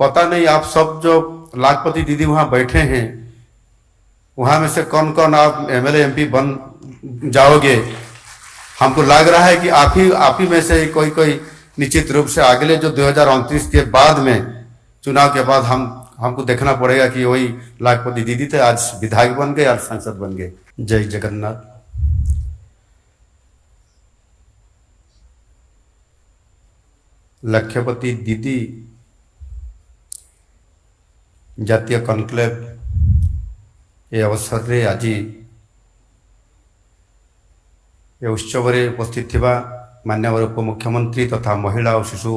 पता नहीं आप सब जो लाखपति दीदी वहां बैठे हैं, वहां में से कौन कौन आप एमएलए एमपी बन जाओगे। हमको लग रहा है कि आप ही में से कोई कोई निश्चित रूप से अगले जो 2029 के बाद में चुनाव के बाद हमको देखना पड़ेगा कि वही लाखपति दीदी थे, आज विधायक बन गए, आज सांसद बन गए। जय जगन्नाथ। लक्ष्यपति दीदी जातीय कनक्लेव ए अवसर रे आज उत्सव उपस्थित थिबा माननीय उपमुख्यमंत्री तथा महिला और शिशु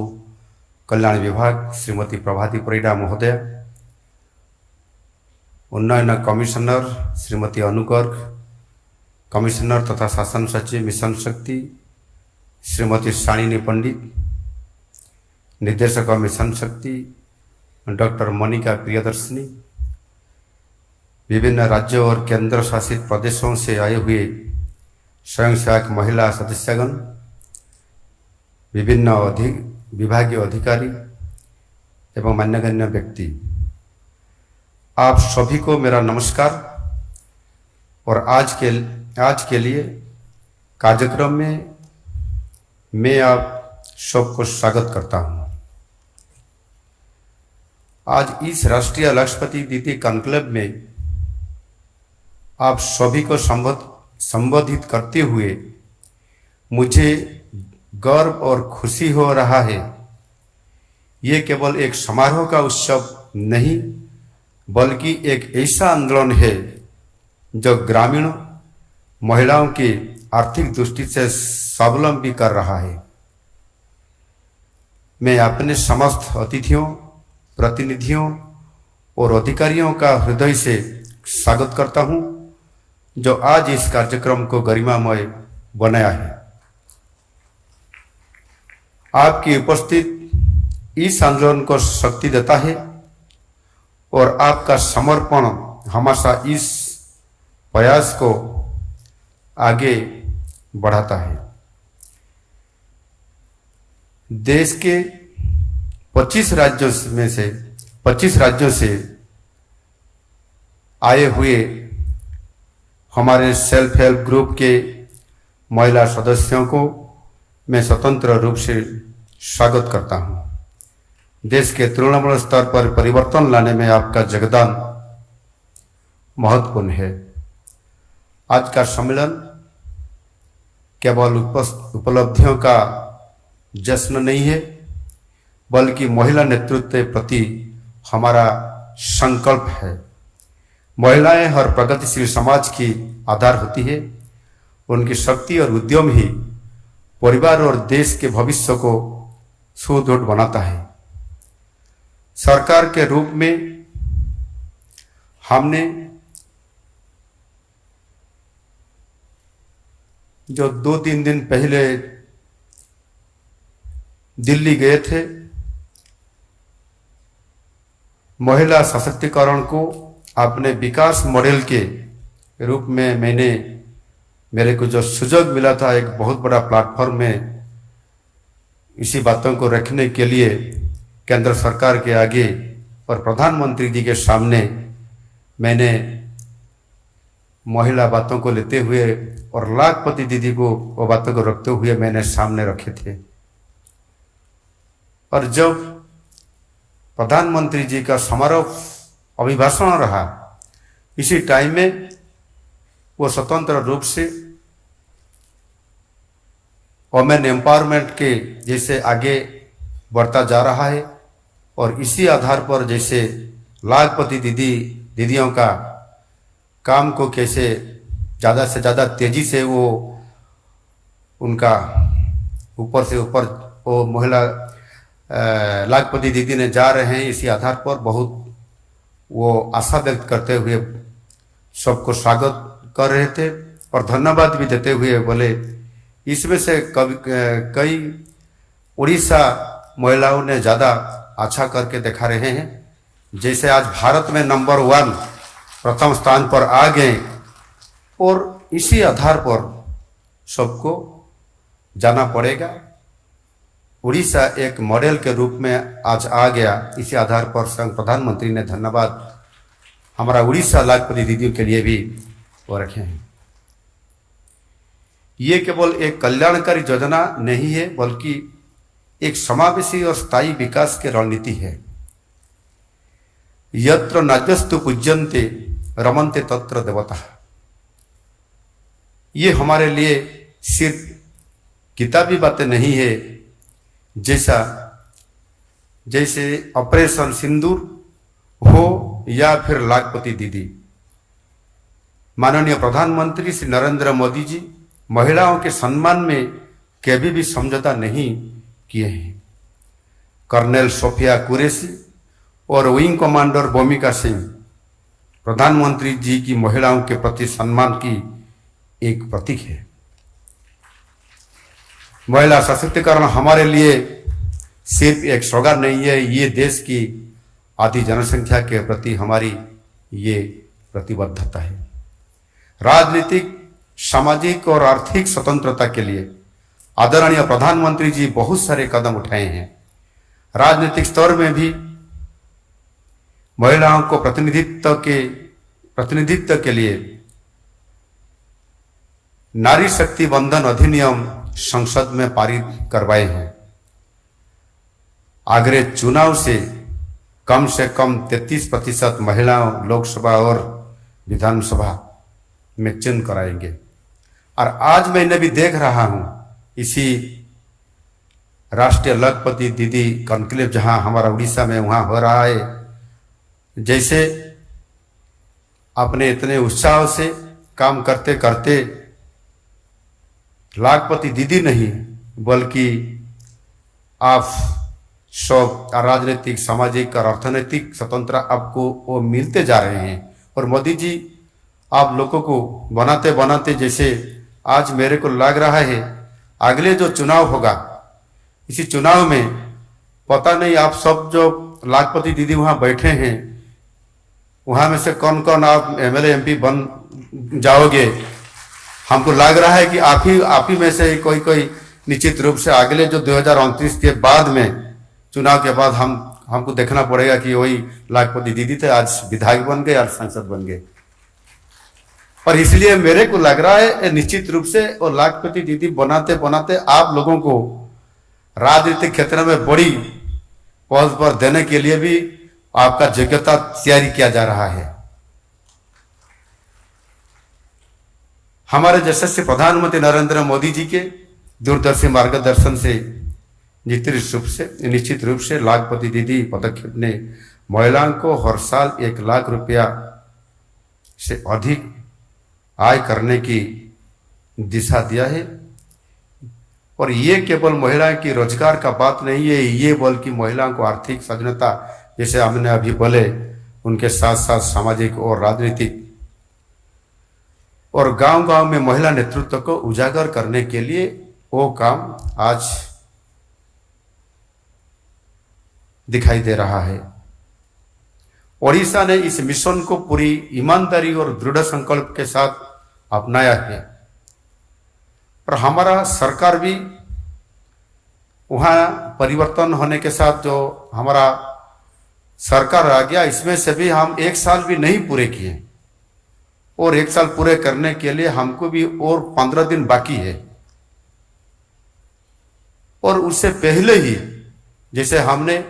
कल्याण विभाग श्रीमती प्रभाती परिडा महोदय, उन्नयन कमिश्नर श्रीमती अनु गर्ग, कमिश्नर तथा शासन सचिव मिशन शक्ति श्रीमती शालिनी पंडित, निर्देशक मिशन शक्ति डॉक्टर मनिका प्रियदर्शनी, विभिन्न राज्यों और केंद्र शासित प्रदेशों से आए हुए स्वयंसेवक महिला सदस्यगण, विभिन्न विभागीय अधिकारी एवं मान्यगण्य व्यक्ति, आप सभी को मेरा नमस्कार। और आज के लिए कार्यक्रम में मैं आप सबको स्वागत करता हूं। आज इस राष्ट्रीय लक्ष्यपति दीदी कॉन्क्लेव में आप सभी को संबोधित करते हुए मुझे गर्व और खुशी हो रहा है। ये केवल एक समारोह का उत्सव नहीं, बल्कि एक ऐसा आंदोलन है जो ग्रामीण महिलाओं की आर्थिक दृष्टि से स्वावलंबी कर रहा है। मैं अपने समस्त अतिथियों, प्रतिनिधियों और अधिकारियों का हृदय से स्वागत करता हूं, जो आज इस कार्यक्रम को गरिमामय बनाया है। आपकी उपस्थिति इस आंदोलन को शक्ति देता है और आपका समर्पण हमेशा इस प्रयास को आगे बढ़ाता है। देश के 25 राज्यों से आए हुए हमारे सेल्फ हेल्प ग्रुप के महिला सदस्यों को मैं स्वतंत्र रूप से स्वागत करता हूं। देश के तृणमूल स्तर पर परिवर्तन लाने में आपका योगदान महत्वपूर्ण है। आज का सम्मेलन केवल उपलब्धियों का जश्न नहीं है, बल्कि महिला नेतृत्व के प्रति हमारा संकल्प है। महिलाएं हर प्रगतिशील समाज की आधार होती है। उनकी शक्ति और उद्यम ही परिवार और देश के भविष्य को सुदृढ़ बनाता है। सरकार के रूप में हमने जो 2-3 दिन पहले दिल्ली गए थे, महिला सशक्तिकरण को अपने विकास मॉडल के रूप में मेरे को जो सुयोग मिला था, एक बहुत बड़ा प्लेटफॉर्म में इसी बातों को रखने के लिए केंद्र सरकार के आगे और प्रधानमंत्री जी के सामने मैंने महिला बातों को लेते हुए और लाखपति दीदी को वो बातों को रखते हुए मैंने सामने रखे थे। और जब प्रधानमंत्री जी का समारोह अभिभाषण रहा, इसी टाइम में वो स्वतंत्र रूप से वुमेन एम्पावरमेंट के जैसे आगे बढ़ता जा रहा है और इसी आधार पर जैसे लाखपति दीदियों का काम को कैसे ज़्यादा से ज़्यादा तेजी से वो उनका ऊपर से ऊपर वो महिला लाखपति दीदी ने जा रहे हैं, इसी आधार पर बहुत वो आशा व्यक्त करते हुए सबको स्वागत कर रहे थे और धन्यवाद भी देते हुए बोले, इसमें से कई उड़ीसा महिलाओं ने ज़्यादा अच्छा करके दिखा रहे हैं। जैसे आज भारत में नंबर 1 प्रथम स्थान पर आ गए और इसी आधार पर सबको जाना पड़ेगा उड़ीसा एक मॉडल के रूप में आज आ गया। इसी आधार पर स्वयं प्रधानमंत्री ने धन्यवाद हमारा उड़ीसा लाखपति दीदियों के लिए भी वो रखे हैं। ये केवल एक कल्याणकारी योजना नहीं है, बल्कि एक समावेशी और स्थायी विकास की रणनीति है। यत्र नाज्यस्तु पूज्यन्ते रमन्ते तत्र देवता। ये हमारे लिए सिर्फ किताबी बातें नहीं है, जैसे ऑपरेशन सिंदूर हो या फिर लाखपति दीदी। माननीय प्रधानमंत्री श्री नरेंद्र मोदी जी महिलाओं के सम्मान में कभी भी समझौता नहीं किए हैं। कर्नल सोफिया कुरैशी और विंग कमांडर भूमिका सिंह प्रधानमंत्री जी की महिलाओं के प्रति सम्मान की एक प्रतीक है। महिला सशक्तिकरण हमारे लिए सिर्फ एक स्लोगन नहीं है, ये देश की आधी जनसंख्या के प्रति हमारी ये प्रतिबद्धता है। राजनीतिक, सामाजिक और आर्थिक स्वतंत्रता के लिए आदरणीय प्रधानमंत्री जी बहुत सारे कदम उठाए हैं। राजनीतिक स्तर में भी महिलाओं को प्रतिनिधित्व के लिए नारी शक्ति बंधन अधिनियम संसद में पारित करवाए हैं। आगरे चुनाव से कम 33% महिलाओं लोकसभा और विधानसभा में चुन कराएंगे। और आज मैंने भी देख रहा हूं इसी राष्ट्रीय लाखपति दीदी कॉन्क्लेव जहां हमारा उड़ीसा में वहां हो रहा है, जैसे अपने इतने उत्साह से काम करते करते लाखपति दीदी नहीं बल्कि आप सब राजनीतिक, सामाजिक और अर्थनैतिक स्वतंत्रता आपको वो मिलते जा रहे हैं। और मोदी जी आप लोगों को बनाते बनाते जैसे आज मेरे को लग रहा है अगले जो चुनाव होगा, इसी चुनाव में पता नहीं आप सब जो लाखपति दीदी वहां बैठे हैं वहां में से कौन कौन आप एमएलए एमपी बन जाओगे। हमको लग रहा है कि आप ही में से कोई निश्चित रूप से अगले जो 2029 के बाद में चुनाव के बाद हमको देखना पड़ेगा कि वही लाखपति दीदी थे, आज विधायक बन गए, आज सांसद बन गए। और इसलिए मेरे को लग रहा है निश्चित रूप से वो लाखपति दीदी बनाते बनाते आप लोगों को राजनीतिक क्षेत्र में बड़ी पद पर देने के लिए भी आपका योग्यता तैयारी किया जा रहा है। हमारे यशस्वी प्रधानमंत्री नरेंद्र मोदी जी के दूरदर्शी मार्गदर्शन से निश्चित रूप से लाखपति दीदी पदक्षेप ने महिलाओं को हर साल 1 लाख रुपया से अधिक आय करने की दिशा दिया है। और ये केवल महिलाओं की रोजगार का बात नहीं है, ये बल्कि महिलाओं को आर्थिक स्वाधीनता, जैसे हमने अभी बोले, उनके साथ साथ सामाजिक और राजनीतिक और गांव-गांव में महिला नेतृत्व को उजागर करने के लिए वो काम आज दिखाई दे रहा है। ओडिशा ने इस मिशन को पूरी ईमानदारी और दृढ़ संकल्प के साथ अपनाया है। और हमारा सरकार भी वहाँ परिवर्तन होने के साथ जो हमारा सरकार आ गया, इसमें से भी हम 1 साल भी नहीं पूरे किए और 1 साल पूरे करने के लिए हमको भी और 15 दिन बाकी है। और उससे पहले ही जैसे हमने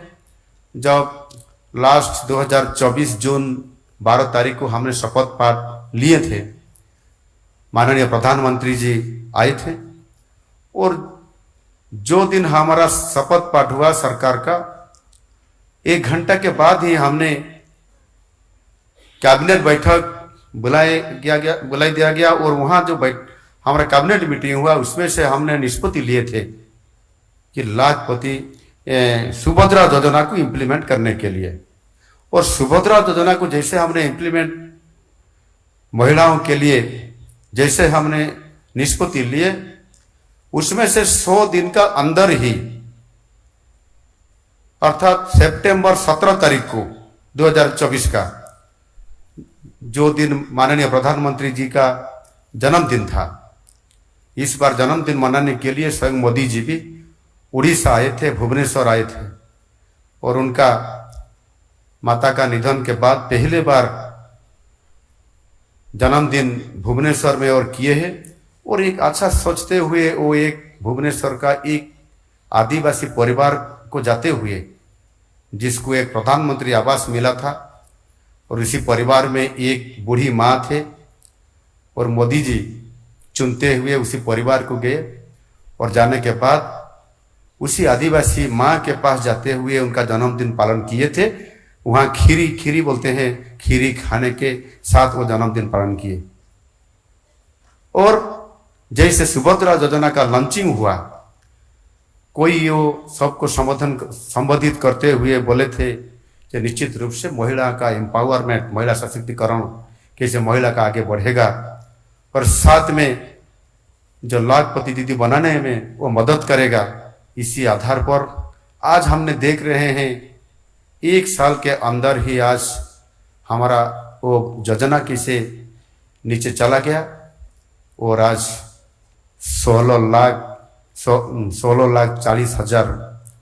जब लास्ट 2024 जून 12 तारीख को हमने शपथ पाठ लिए थे, माननीय प्रधानमंत्री जी आए थे और जो दिन हमारा शपथ पाठ हुआ सरकार का, 1 घंटा के बाद ही हमने कैबिनेट बैठक बुलाई दिया गया और वहां जो हमारा कैबिनेट मीटिंग हुआ उसमें से हमने निष्पत्ति लिए थे कि लाखपति सुभद्रा योजना को इम्प्लीमेंट करने के लिए। और सुभद्रा योजना को जैसे हमने इम्प्लीमेंट महिलाओं के लिए जैसे हमने निष्पत्ति लिए, उसमें से 100 दिन का अंदर ही अर्थात सितंबर 17 तारीख को 2024 का जो दिन माननीय प्रधानमंत्री जी का जन्मदिन था, इस बार जन्मदिन मनाने के लिए स्वयं मोदी जी भी उड़ीसा आए थे, भुवनेश्वर आए थे और उनका माता का निधन के बाद पहली बार जन्मदिन भुवनेश्वर में और किए हैं। और एक अच्छा सोचते हुए वो एक भुवनेश्वर का एक आदिवासी परिवार को जाते हुए, जिसको एक प्रधानमंत्री आवास मिला था और इसी परिवार में एक बूढ़ी माँ थे और मोदी जी चुनते हुए उसी परिवार को गए और जाने के बाद उसी आदिवासी माँ के पास जाते हुए उनका जन्मदिन पालन किए थे। वहाँ खीरी खीरी बोलते हैं, खीरी खाने के साथ वो जन्मदिन पालन किए। और जैसे सुभद्रा योजना का लॉन्चिंग हुआ, कोई यो सबको संबोधित करते हुए बोले थे कि निश्चित रूप से महिला का एम्पावरमेंट, महिला सशक्तिकरण कैसे महिला का आगे बढ़ेगा और साथ में जो लाखपति दीदी बनाने में वो मदद करेगा। इसी आधार पर आज हमने देख रहे हैं एक साल के अंदर ही आज हमारा वो योजना कैसे नीचे चला गया और आज 16,40,000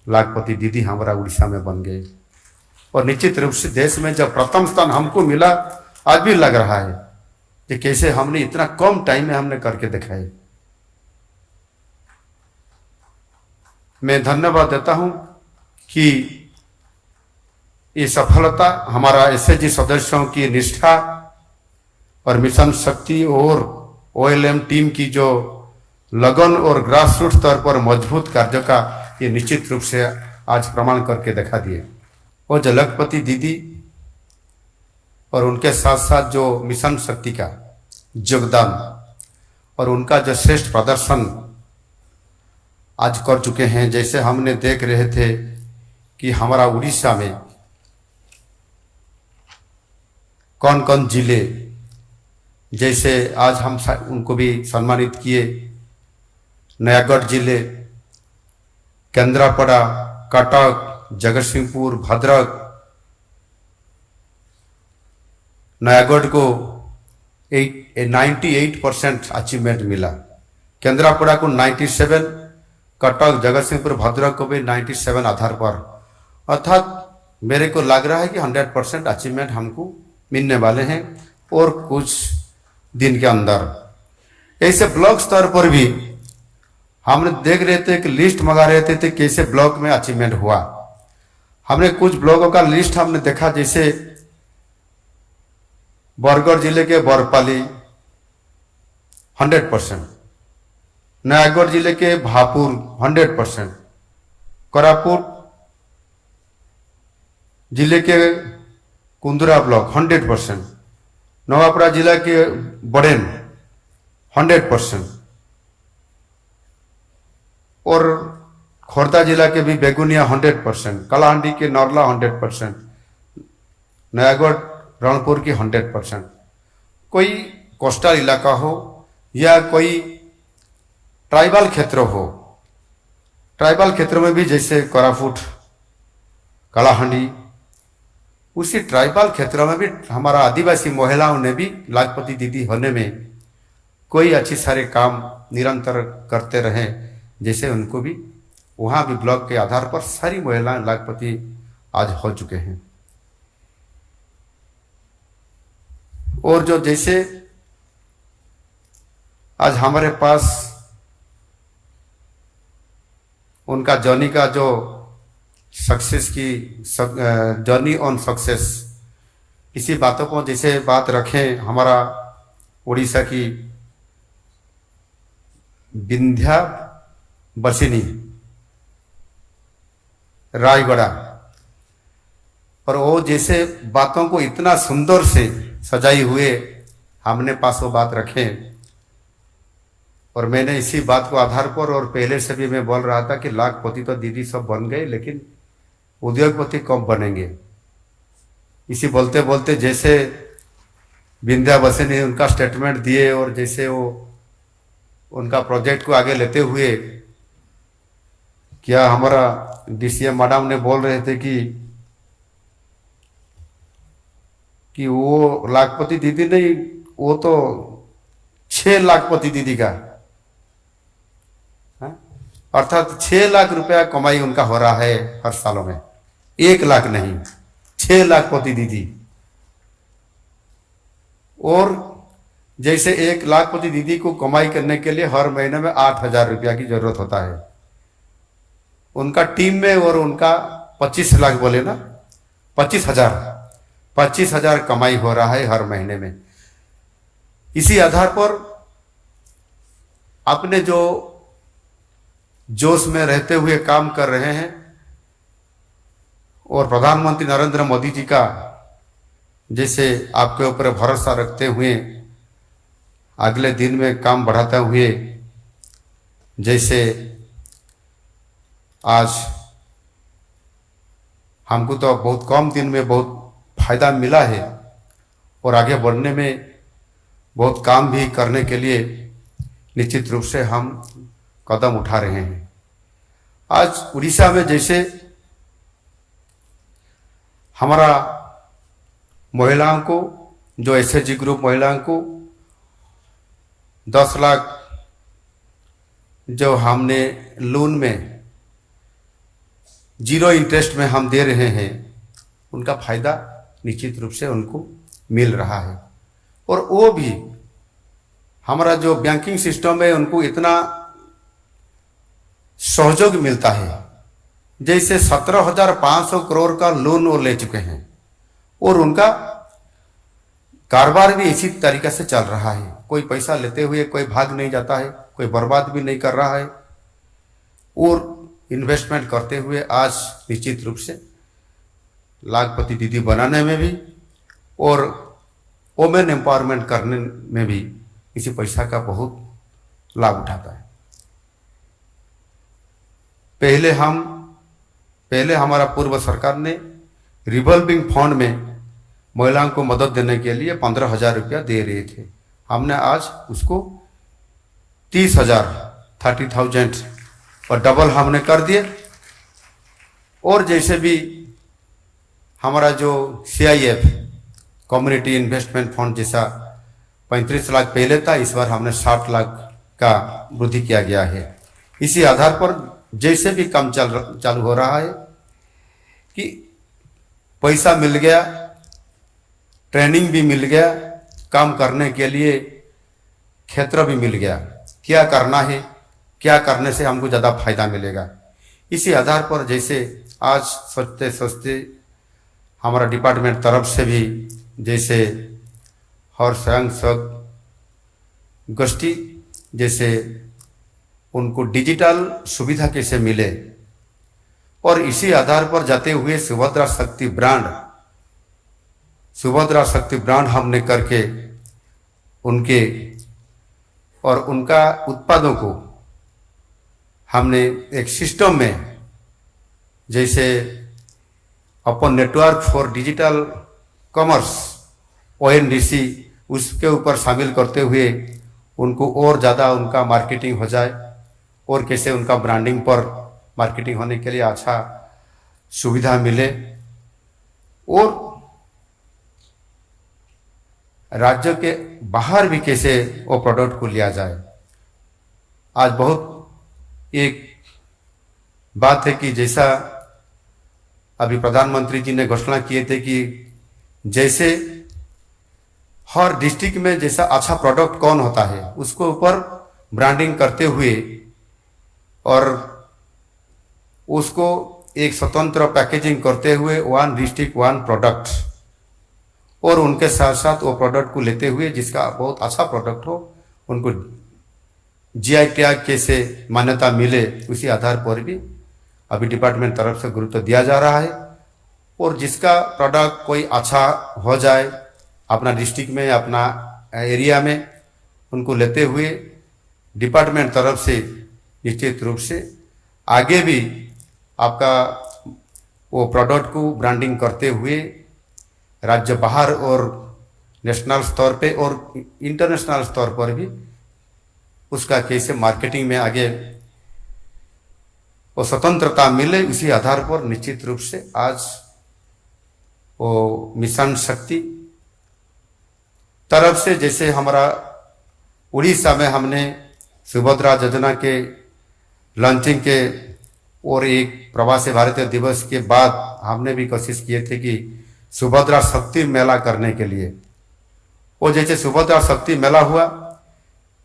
लाखपति दीदी हमारा उड़ीसा में बन गए। और निश्चित रूप से देश में जब प्रथम स्थान हमको मिला, आज भी लग रहा है कि कैसे हमने इतना कम टाइम में हमने करके दिखाए। मैं धन्यवाद देता हूं कि ये सफलता हमारा एसएचजी सदस्यों की निष्ठा और मिशन शक्ति और ओएलएम टीम की जो लगन और ग्रासरूट स्तर पर मजबूत कार्य का ये निश्चित रूप से आज प्रमाण करके दिखा दिए। और जो लखपति दीदी और उनके साथ साथ जो मिशन शक्ति का योगदान और उनका जो श्रेष्ठ प्रदर्शन आज कर चुके हैं। जैसे हमने देख रहे थे कि हमारा उड़ीसा में कौन कौन जिले, जैसे आज हम उनको भी सम्मानित किए। नयागढ़ जिले, केंद्रापड़ा, कटक, जगतसिंहपुर, भद्रक। नयागढ़ को 98% अचीवमेंट मिला, केंद्रापड़ा को 97, कटक, जगतसिंहपुर, भद्रक को भी 97 आधार पर। अर्थात मेरे को लग रहा है कि 100% अचीवमेंट हमको मिलने वाले हैं और कुछ दिन के अंदर। ऐसे ब्लॉक स्तर पर भी हमने देख रहे थे कि लिस्ट मंगा रहे थे कैसे ब्लॉक में अचीवमेंट हुआ। हमने कुछ ब्लॉकों का लिस्ट हमने देखा, जैसे बरगढ़ जिले के बरपाली 100%, नयागढ़ जिले के भापुर 100%, कोरापुट जिले के कुंदरा ब्लॉक 100%, नवापड़ा जिला के बड़ेन 100% और खोर्धा जिला के भी बेगुनिया 100%, कलाहांडी के नौरला 100%, नयागढ़ रणपुर की 100%। कोई कोस्टल इलाका हो या कोई ट्राइबल क्षेत्र हो, ट्राइबल क्षेत्र में भी जैसे कोरापुट, कलाहांडी, उसी ट्राइबल क्षेत्रों में भी हमारा आदिवासी महिलाओं ने भी लाखपति दीदी होने में कोई अच्छी सारे काम निरंतर करते रहे। जैसे उनको भी वहाँ भी ब्लॉक के आधार पर सारी महिलाएं लाखपति आज हो चुके हैं। और जो जैसे आज हमारे पास उनका जर्नी का जो सक्सेस की जर्नी ऑन सक्सेस, इसी बातों को जैसे बात रखें, हमारा उड़ीसा की विंध्या बसिनी रायगढ़, और वो जैसे बातों को इतना सुंदर से सजाई हुए हमने पास वो बात रखें। और मैंने इसी बात को आधार पर, और पहले से भी मैं बोल रहा था कि लाखपति तो दीदी सब बन गए, लेकिन उद्योगपति कब बनेंगे। इसी बोलते बोलते जैसे विंध्या बसिनी ने उनका स्टेटमेंट दिए और जैसे वो उनका प्रोजेक्ट को आगे लेते हुए, क्या हमारा डीसीएम मैडम ने बोल रहे थे कि वो लाखपति दीदी नहीं, वो तो 6 लाखपति दीदी का अर्थात 6 लाख रुपया कमाई उनका हो रहा है हर सालों में, 1 लाख नहीं, 6 लाख प्रति दीदी। और जैसे 1 लाख प्रति दीदी को कमाई करने के लिए हर महीने में 8,000 रुपया की जरूरत होता है, उनका टीम में और उनका 25 लाख बोले ना, 25,000 कमाई हो रहा है हर महीने में। इसी आधार पर अपने जो जोश में रहते हुए काम कर रहे हैं और प्रधानमंत्री नरेंद्र मोदी जी का जैसे आपके ऊपर भरोसा रखते हुए अगले दिन में काम बढ़ाते हुए, जैसे आज हमको तो बहुत कम दिन में बहुत फायदा मिला है और आगे बढ़ने में बहुत काम भी करने के लिए निश्चित रूप से हम कदम उठा रहे हैं। आज उड़ीसा में जैसे हमारा महिलाओं को, जो एसएचजी ग्रुप महिलाओं को 10 लाख जो हमने लोन में 0 इंटरेस्ट में हम दे रहे हैं, उनका फायदा निश्चित रूप से उनको मिल रहा है। और वो भी हमारा जो बैंकिंग सिस्टम है उनको इतना सहयोग मिलता है, जैसे 17,500 करोड़ का लोन वो ले चुके हैं और उनका कारोबार भी इसी तरीके से चल रहा है। कोई पैसा लेते हुए कोई भाग नहीं जाता है, कोई बर्बाद भी नहीं कर रहा है, और इन्वेस्टमेंट करते हुए आज निश्चित रूप से लाखपति दीदी बनाने में भी और वोमेन एम्पावरमेंट करने में भी इसी पैसा का बहुत लाभ उठाता है। पहले हमारा पूर्व सरकार ने रिवॉल्विंग फंड में महिलाओं को मदद देने के लिए 15,000 रुपया दे रहे थे, हमने आज उसको 30,000 और डबल हमने कर दिए। और जैसे भी हमारा जो CIF कम्युनिटी इन्वेस्टमेंट फंड जैसा 35 लाख पहले था, इस बार हमने 60 लाख का वृद्धि किया गया है। इसी आधार पर जैसे भी काम चालू हो रहा है कि पैसा मिल गया, ट्रेनिंग भी मिल गया, काम करने के लिए क्षेत्र भी मिल गया, क्या करना है, क्या करने से हमको ज़्यादा फायदा मिलेगा। इसी आधार पर जैसे आज सोचते सोचते हमारा डिपार्टमेंट तरफ से भी जैसे हर स्वयं गोष्ठी, जैसे उनको डिजिटल सुविधा कैसे मिले, और इसी आधार पर जाते हुए सुभद्रा शक्ति ब्रांड हमने करके उनके और उनका उत्पादों को हमने एक सिस्टम में, जैसे अपन network for digital commerce ONDC, उसके ऊपर शामिल करते हुए उनको और ज़्यादा उनका मार्केटिंग हो जाए और कैसे उनका ब्रांडिंग पर मार्केटिंग होने के लिए अच्छा सुविधा मिले और राज्य के बाहर भी कैसे वो प्रोडक्ट को लिया जाए। आज बहुत एक बात है कि जैसा अभी प्रधानमंत्री जी ने घोषणा किए थे कि जैसे हर डिस्ट्रिक्ट में जैसा अच्छा प्रोडक्ट कौन होता है उसको ऊपर ब्रांडिंग करते हुए और उसको एक स्वतंत्र पैकेजिंग करते हुए 1 डिस्ट्रिक्ट 1 प्रोडक्ट, और उनके साथ साथ वो प्रोडक्ट को लेते हुए जिसका बहुत अच्छा प्रोडक्ट हो उनको GI टैग कैसे मान्यता मिले, उसी आधार पर भी अभी डिपार्टमेंट तरफ से गुरुत्व दिया जा रहा है। और जिसका प्रोडक्ट कोई अच्छा हो जाए अपना डिस्ट्रिक्ट में, अपना एरिया में, उनको लेते हुए डिपार्टमेंट तरफ से निश्चित रूप से आगे भी आपका वो प्रोडक्ट को ब्रांडिंग करते हुए राज्य बाहर और नेशनल स्तर पे और इंटरनेशनल स्तर पर भी उसका कैसे मार्केटिंग में आगे वो स्वतंत्रता मिले, उसी आधार पर निश्चित रूप से आज वो मिशन शक्ति तरफ से, जैसे हमारा उड़ीसा में हमने सुभद्रा योजना के लॉन्चिंग के और एक प्रवासी भारतीय दिवस के बाद हमने भी कोशिश किए थे कि सुभद्रा शक्ति मेला करने के लिए। वो जैसे सुभद्रा शक्ति मेला हुआ,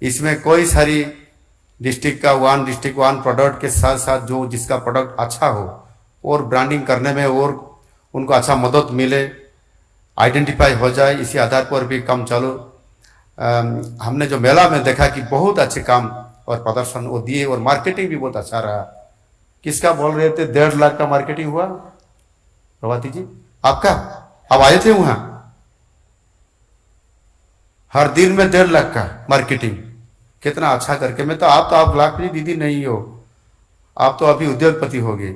इसमें कोई सारी डिस्ट्रिक्ट वन प्रोडक्ट के साथ साथ जो जिसका प्रोडक्ट अच्छा हो और ब्रांडिंग करने में और उनको अच्छा मदद मिले, आइडेंटिफाई हो जाए, इसी आधार पर भी काम चालू। हमने जो मेला में देखा कि बहुत अच्छे काम और प्रदर्शन वो दिए और मार्केटिंग भी बहुत अच्छा रहा। किसका बोल रहे थे 1.5 लाख का मार्केटिंग हुआ प्रभाती जी आपका? आप आए थे वहां? हर दिन में 1.5 लाख का मार्केटिंग, कितना अच्छा करके। मैं तो आप लाखपति दीदी नहीं हो, आप तो अभी उद्योगपति हो गए।